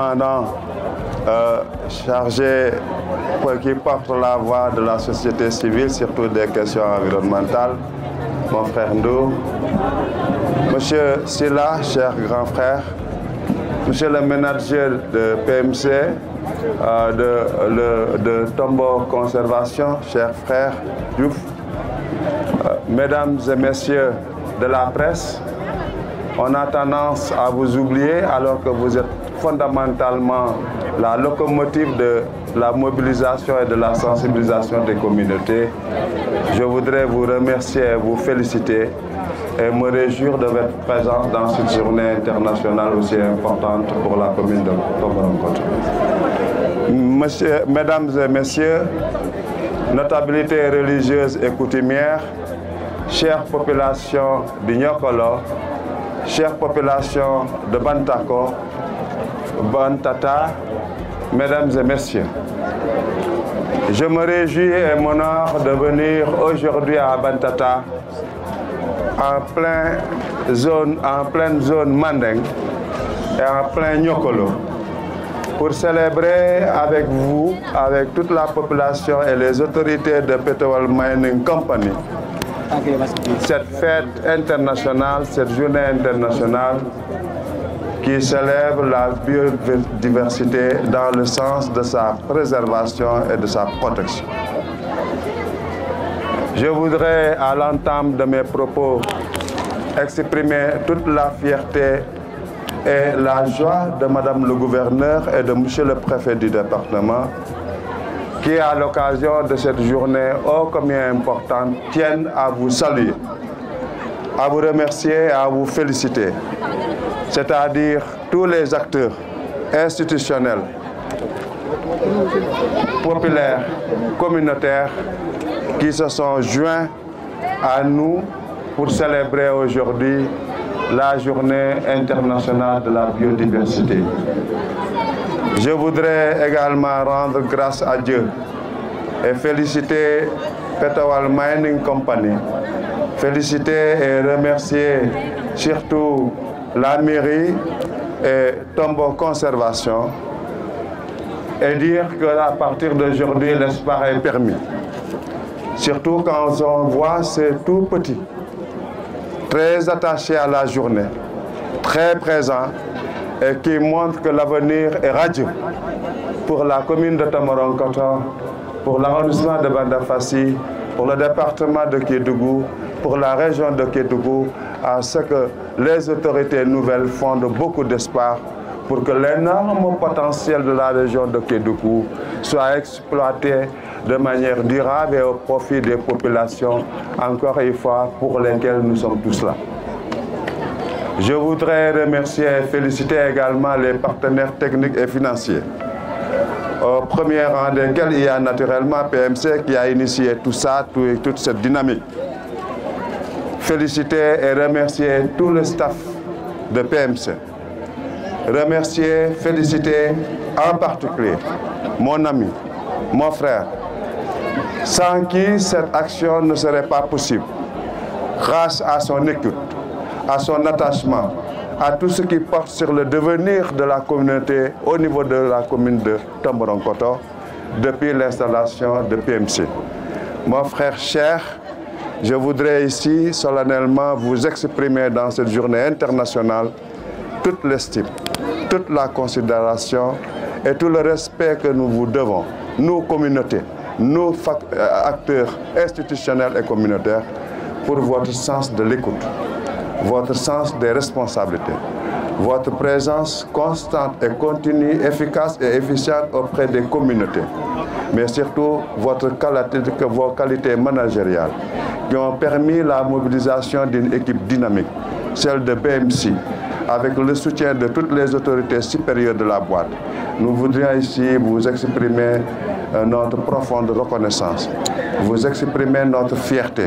indépendant chargé qui porte la voix de la société civile, surtout des questions environnementales, mon frère Ndour, Monsieur Silla, cher grand frère, Monsieur le manager de PMC, de Tombo Conservation, cher frère Diouf, Mesdames et messieurs de la presse, on a tendance à vous oublier alors que vous êtes fondamentalement la locomotive de la mobilisation et de la sensibilisation des communautés. Je voudrais vous remercier et vous féliciter et me réjouir de votre présence dans cette journée internationale aussi importante pour la commune de Tomboronkoto. Mesdames et messieurs, notabilités religieuses et coutumières, chère population de Nyokolo, chère population de Bantako, Bantata, mesdames et messieurs, je me réjouis et m'honore de venir aujourd'hui à Bantata en pleine zone Mandeng et en plein Nyokolo pour célébrer avec vous, avec toute la population et les autorités de Petowal Mining Company cette fête internationale, cette journée internationale qui célèbre la biodiversité dans le sens de sa préservation et de sa protection. Je voudrais, à l'entame de mes propos, exprimer toute la fierté et la joie de Madame le gouverneur et de Monsieur le préfet du département qui, à l'occasion de cette journée ô combien importante, tiennent à vous saluer, à vous remercier et à vous féliciter. C'est-à-dire tous les acteurs institutionnels, populaires, communautaires qui se sont joints à nous pour célébrer aujourd'hui la journée internationale de la biodiversité. Je voudrais également rendre grâce à Dieu et féliciter Petowal Mining Company, féliciter et remercier surtout la mairie et Tombo Conservation et dire qu'à partir d'aujourd'hui, l'espoir est permis. Surtout quand on voit ces tout petits, très attachés à la journée, très présents et qui montrent que l'avenir est radieux pour la commune de Tomboronkoto, pour l'arrondissement de Bandafassi, pour le département de Kédougou, pour la région de Kédougou, à ce que les autorités nouvelles fondent beaucoup d'espoir pour que l'énorme potentiel de la région de Kédougou soit exploité de manière durable et au profit des populations, encore une fois, pour lesquelles nous sommes tous là. Je voudrais remercier et féliciter également les partenaires techniques et financiers, au premier rang desquels il y a naturellement PMC qui a initié tout ça, toute cette dynamique. Féliciter et remercier tout le staff de PMC. Remercier, féliciter en particulier mon ami, mon frère, sans qui cette action ne serait pas possible, grâce à son écoute, à son attachement, à tout ce qui porte sur le devenir de la communauté au niveau de la commune de Tomboronkoto depuis l'installation de PMC. Mon frère cher, je voudrais ici solennellement vous exprimer dans cette journée internationale toute l'estime, toute la considération et tout le respect que nous vous devons, nous communautés, nous acteurs institutionnels et communautaires, pour votre sens de l'écoute, votre sens des responsabilités, votre présence constante et continue, efficace et efficiente auprès des communautés, mais surtout vos qualités managériales qui ont permis la mobilisation d'une équipe dynamique, celle de BMC, avec le soutien de toutes les autorités supérieures de la boîte. Nous voudrions ici vous exprimer notre profonde reconnaissance, vous exprimer notre fierté,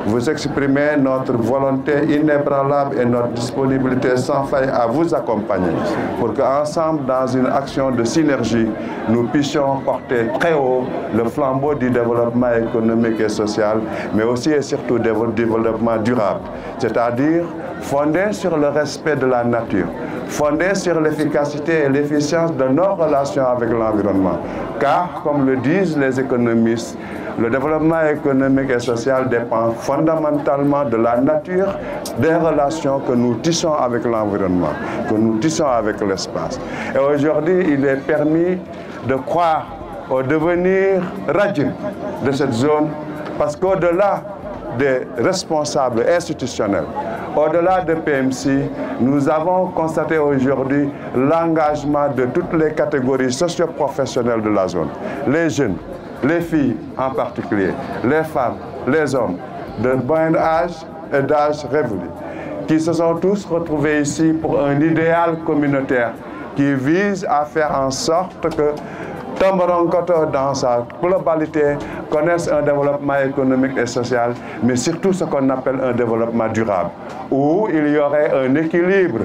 vous exprimer notre volonté inébranlable et notre disponibilité sans faille à vous accompagner pour qu'ensemble, dans une action de synergie, nous puissions porter très haut le flambeau du développement économique et social, mais aussi et surtout du développement durable, c'est-à-dire fondée sur le respect de la nature, fondée sur l'efficacité et l'efficience de nos relations avec l'environnement. Car, comme le disent les économistes, le développement économique et social dépend fondamentalement de la nature des relations que nous tissons avec l'environnement, que nous tissons avec l'espace. Et aujourd'hui, il est permis de croire au devenir radieux de cette zone, parce qu'au-delà des responsables institutionnels, au-delà de PMC, nous avons constaté aujourd'hui l'engagement de toutes les catégories socio-professionnelles de la zone. Les jeunes, les filles en particulier, les femmes, les hommes de bon âge et d'âge révolu, qui se sont tous retrouvés ici pour un idéal communautaire qui vise à faire en sorte que Tomboronkoto, dans sa globalité, connaisse un développement économique et social, mais surtout ce qu'on appelle un développement durable, où il y aurait un équilibre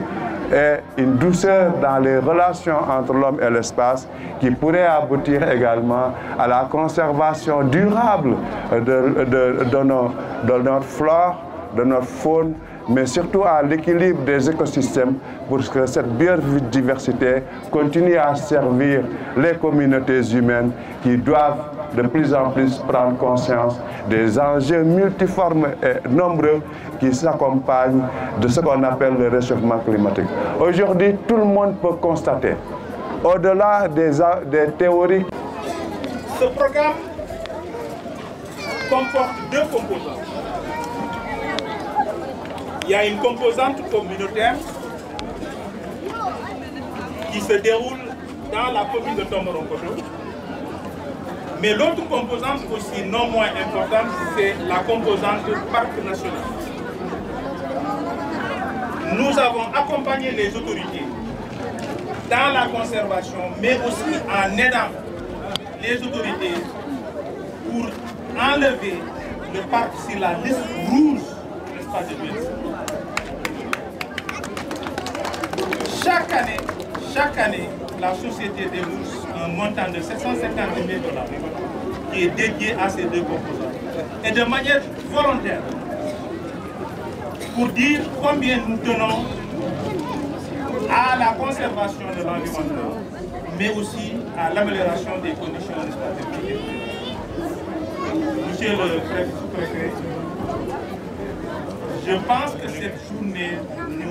et une douceur dans les relations entre l'homme et l'espace qui pourrait aboutir également à la conservation durable de notre flore, de notre faune, mais surtout à l'équilibre des écosystèmes pour que cette biodiversité continue à servir les communautés humaines qui doivent de plus en plus prendre conscience des enjeux multiformes et nombreux qui s'accompagnent de ce qu'on appelle le réchauffement climatique. Aujourd'hui, tout le monde peut constater, au-delà des théories. Ce programme comporte deux composantes. Il y a une composante communautaire qui se déroule dans la commune de Tomboronkoto. Mais l'autre composante aussi non moins importante, c'est la composante parc national. Nous avons accompagné les autorités dans la conservation, mais aussi en aidant les autorités pour enlever le parc sur la liste rouge, n'est-ce pas, de l'UNESCO. Chaque année, la société débourse un montant de 750 000 $ qui est dédié à ces deux composantes. Et de manière volontaire, pour dire combien nous tenons à la conservation de l'environnement, mais aussi à l'amélioration des conditions de vie. Monsieur le sous-préfet, je pense que cette journée,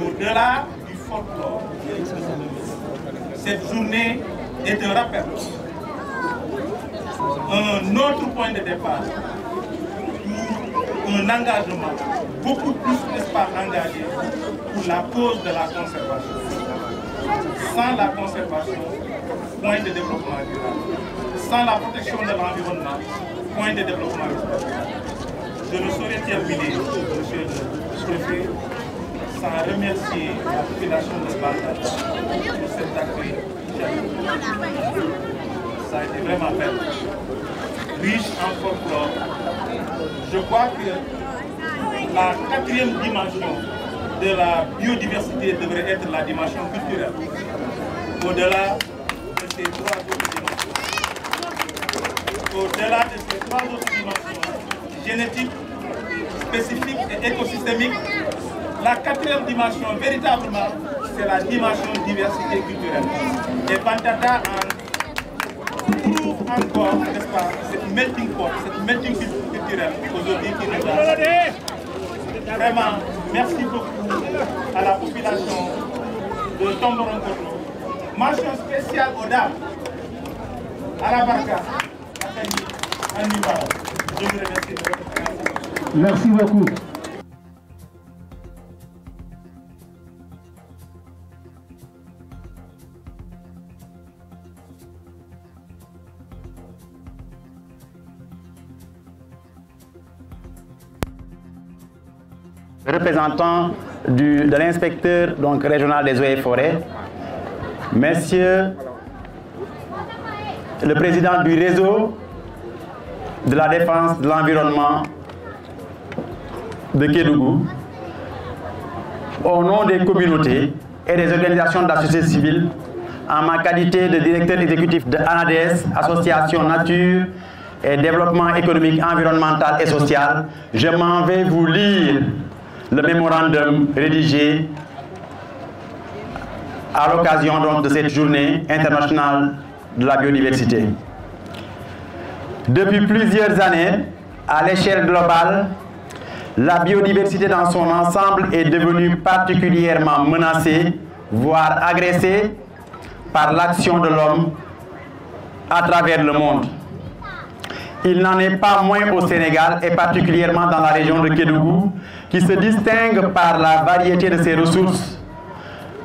au-delà du folklore, cette journée est un rappel, un autre point de départ pour un engagement beaucoup plus, n'est-ce pas, engagé pour la cause de la conservation. Sans la conservation, point de développement durable. Sans la protection de l'environnement, point de développement durable. Je ne saurais terminer, monsieur le préfet, sans remercier la population de Bantata pour cet accueil. Ça a été vraiment belle, riche en folklore. Je crois que la quatrième dimension de la biodiversité devrait être la dimension culturelle. Au-delà de ces trois autres dimensions. Au-delà de ces trois autres dimensions, génétiques, spécifiques et écosystémiques, la quatrième dimension, véritablement, c'est la dimension diversité culturelle. Et Bantata trouve encore, n'est-ce pas, cette melting pot, cette melting culturelle aujourd'hui qui nous a. Vraiment, merci beaucoup à la population de Tomboronkoto. Mention spéciale aux dames, à la Barca, à Fanny, à Niba. Je vous remercie de votre présence. Merci beaucoup. Représentant de l'inspecteur régional des eaux et forêts, messieurs le président du réseau de la défense de l'environnement de Kédougou, au nom des communautés et des organisations de la société civile, en ma qualité de directeur exécutif de ANADES, Association Nature et Développement économique, environnemental et social, je m'en vais vous lire le mémorandum rédigé à l'occasion de cette journée internationale de la biodiversité. Depuis plusieurs années, à l'échelle globale, la biodiversité dans son ensemble est devenue particulièrement menacée, voire agressée par l'action de l'homme à travers le monde. Il n'en est pas moins au Sénégal et particulièrement dans la région de Kédougou, qui se distingue par la variété de ses ressources,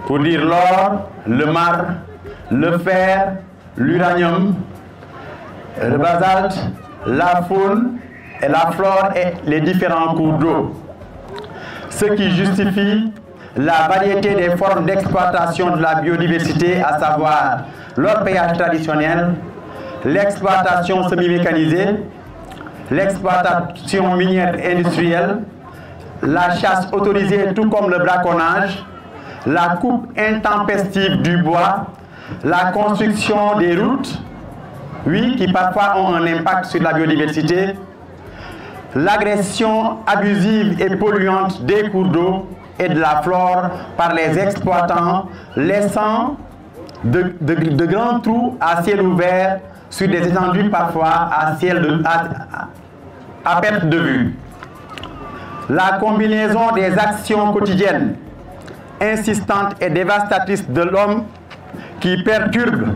pour dire l'or, le marbre, le fer, l'uranium, le basalte, la faune et la flore et les différents cours d'eau. Ce qui justifie la variété des formes d'exploitation de la biodiversité, à savoir l'orpaillage traditionnel, l'exploitation semi-mécanisée, l'exploitation minière industrielle, la chasse autorisée tout comme le braconnage, la coupe intempestive du bois, la construction des routes, oui, qui parfois ont un impact sur la biodiversité, l'agression abusive et polluante des cours d'eau et de la flore par les exploitants, laissant de grands trous à ciel ouvert sur des étendues parfois à perte de vue. La combinaison des actions quotidiennes, insistantes et dévastatrices de l'homme qui perturbe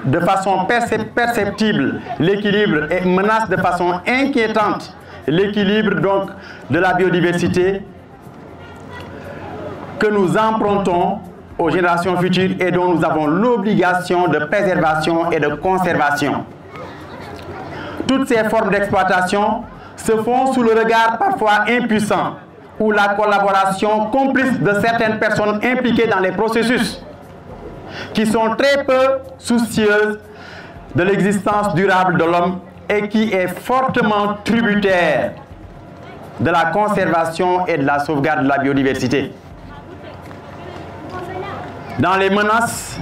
de façon perceptible l'équilibre et menace de façon inquiétante l'équilibre donc de la biodiversité que nous empruntons aux générations futures et dont nous avons l'obligation de préservation et de conservation. Toutes ces formes d'exploitation se font sous le regard parfois impuissant ou la collaboration complice de certaines personnes impliquées dans les processus qui sont très peu soucieuses de l'existence durable de l'homme et qui est fortement tributaire de la conservation et de la sauvegarde de la biodiversité. Dans les menaces,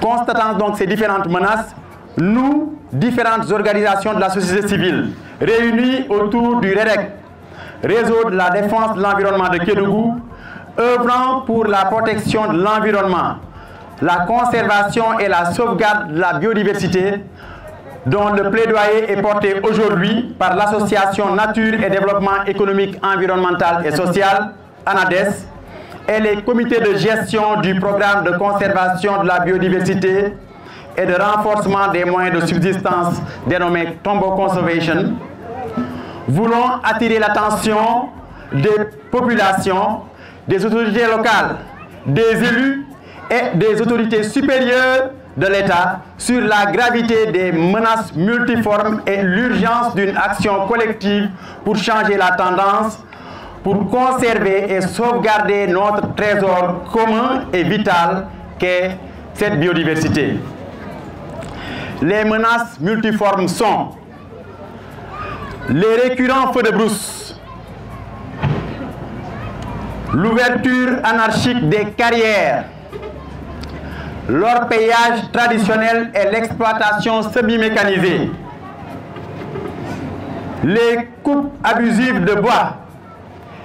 constatant donc ces différentes menaces, nous, différentes organisations de la société civile, réunies autour du REDEC, Réseau de la défense de l'environnement de Kédougou, œuvrant pour la protection de l'environnement, la conservation et la sauvegarde de la biodiversité, dont le plaidoyer est porté aujourd'hui par l'Association Nature et Développement économique, environnemental et social, ANADES, et les comités de gestion du programme de conservation de la biodiversité et de renforcement des moyens de subsistance dénommé Tombo Conservation, voulons attirer l'attention des populations, des autorités locales, des élus et des autorités supérieures de l'État sur la gravité des menaces multiformes et l'urgence d'une action collective pour changer la tendance, pour conserver et sauvegarder notre trésor commun et vital qu'est cette biodiversité. Les menaces multiformes sont les récurrents feux de brousse, l'ouverture anarchique des carrières, l'orpaillage traditionnel et l'exploitation semi-mécanisée, les coupes abusives de bois,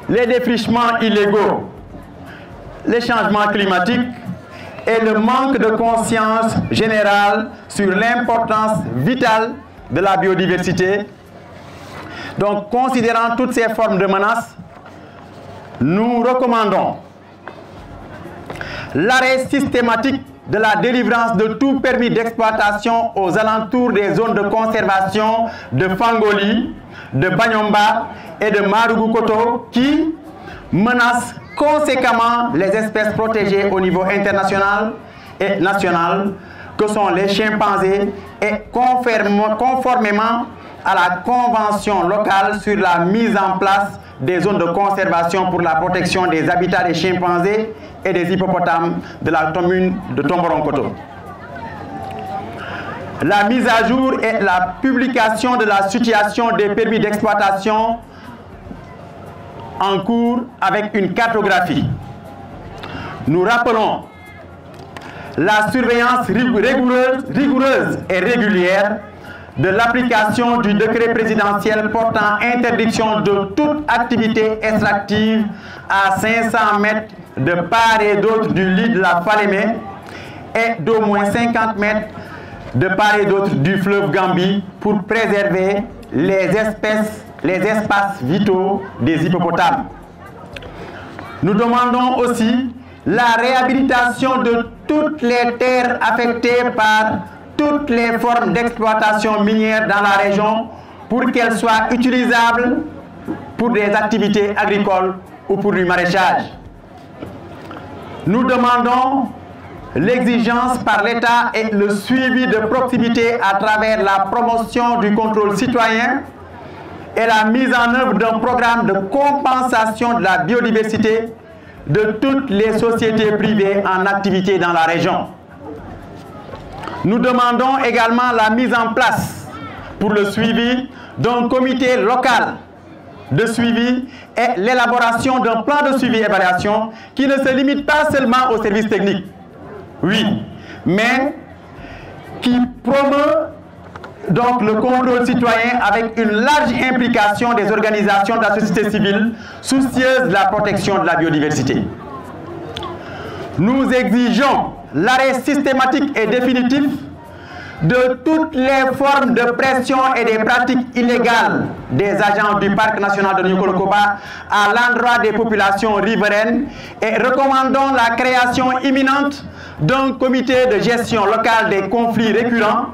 les défrichements illégaux, les changements climatiques et le manque de conscience générale sur l'importance vitale de la biodiversité. Donc, considérant toutes ces formes de menaces, nous recommandons l'arrêt systématique de la délivrance de tout permis d'exploitation aux alentours des zones de conservation de Fangoli, de Banyomba et de Marugukoto qui menacent conséquemment les espèces protégées au niveau international et national que sont les chimpanzés et conformément à la convention locale sur la mise en place des zones de conservation pour la protection des habitats des chimpanzés et des hippopotames de la commune de Tomboronkoto. La mise à jour et la publication de la situation des permis d'exploitation en cours avec une cartographie. Nous rappelons la surveillance rigoureuse et régulière de l'application du décret présidentiel portant interdiction de toute activité extractive à 500 mètres de part et d'autre du lit de la Falémé et d'au moins 50 mètres de part et d'autre du fleuve Gambie pour préserver les espaces vitaux des hippopotames. Nous demandons aussi la réhabilitation de toutes les terres affectées par toutes les formes d'exploitation minière dans la région pour qu'elles soient utilisables pour des activités agricoles ou pour du maraîchage. Nous demandons l'exigence par l'État et le suivi de proximité à travers la promotion du contrôle citoyen et la mise en œuvre d'un programme de compensation de la biodiversité de toutes les sociétés privées en activité dans la région. Nous demandons également la mise en place pour le suivi d'un comité local de suivi et l'élaboration d'un plan de suivi et évaluation qui ne se limite pas seulement aux services techniques, oui, mais qui promeut donc le contrôle citoyen avec une large implication des organisations de la société civile soucieuses de la protection de la biodiversité. Nous exigeons l'arrêt systématique et définitif de toutes les formes de pression et des pratiques illégales des agents du Parc national de Niokolo-Koba à l'endroit des populations riveraines et recommandons la création imminente d'un comité de gestion locale des conflits récurrents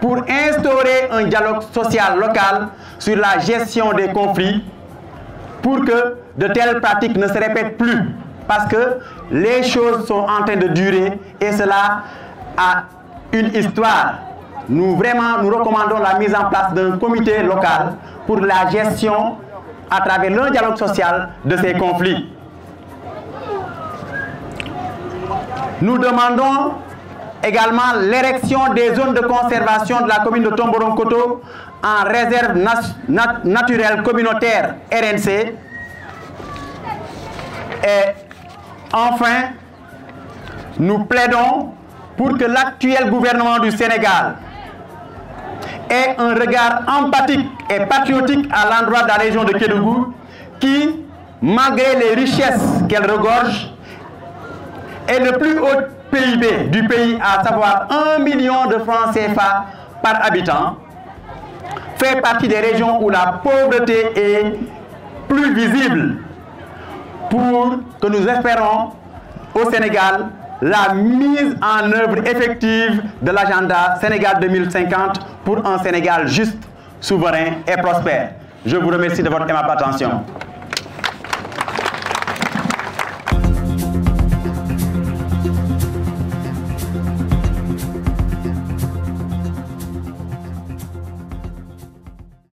pour instaurer un dialogue social local sur la gestion des conflits pour que de telles pratiques ne se répètent plus parce que les choses sont en train de durer et cela a une histoire. Nous recommandons la mise en place d'un comité local pour la gestion à travers le dialogue social de ces conflits. Nous demandons également l'érection des zones de conservation de la commune de Tomboronkoto en réserve naturelle communautaire RNC. Et enfin, nous plaidons pour que l'actuel gouvernement du Sénégal ait un regard empathique et patriotique à l'endroit de la région de Kédougou qui, malgré les richesses qu'elle regorge, est le plus haut PIB du pays, à savoir 1 million de francs CFA par habitant, fait partie des régions où la pauvreté est plus visible, pour que nous espérons au Sénégal la mise en œuvre effective de l'agenda Sénégal 2050 pour un Sénégal juste, souverain et prospère. Je vous remercie de votre aimable attention.